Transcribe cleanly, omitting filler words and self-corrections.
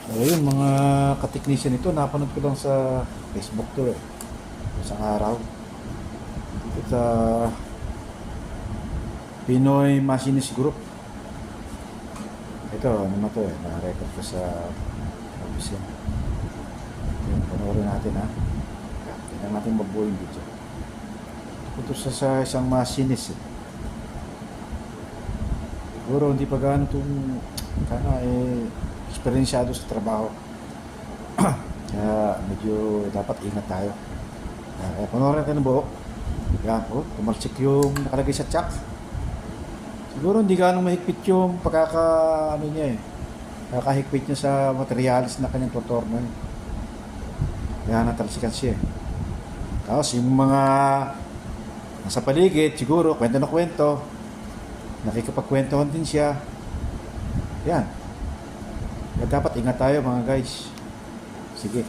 Ayun, mga kateknisyan ito, napanood ko lang sa Facebook to eh. Isang araw. Dito sa Pinoy Machinist Group. Ito, ano na to eh, naka-record ko sa office yan. Ayun, panoorin natin ha. Tingnan natin mabuo yung video. Ito sa isang machinist eh. Siguro hindi pa gaano itong kana eksperensyado sa trabaho. Kaya medyo dapat ingat tayo. Kaya panoorin natin ng buo. Yan po, tumalsik yung nakalagay sa chuck. Siguro hindi gaano mahigpit yung ano niya eh. Kakahigpit niya sa materialis na kanyang tutorno. Kaya natalsikan siya eh. Tapos yung mga nasa paligid, siguro kwento na kwento. Nakikipagkwentuhan din siya. Yan. Kaya dapat ingat tayo mga guys. Sige.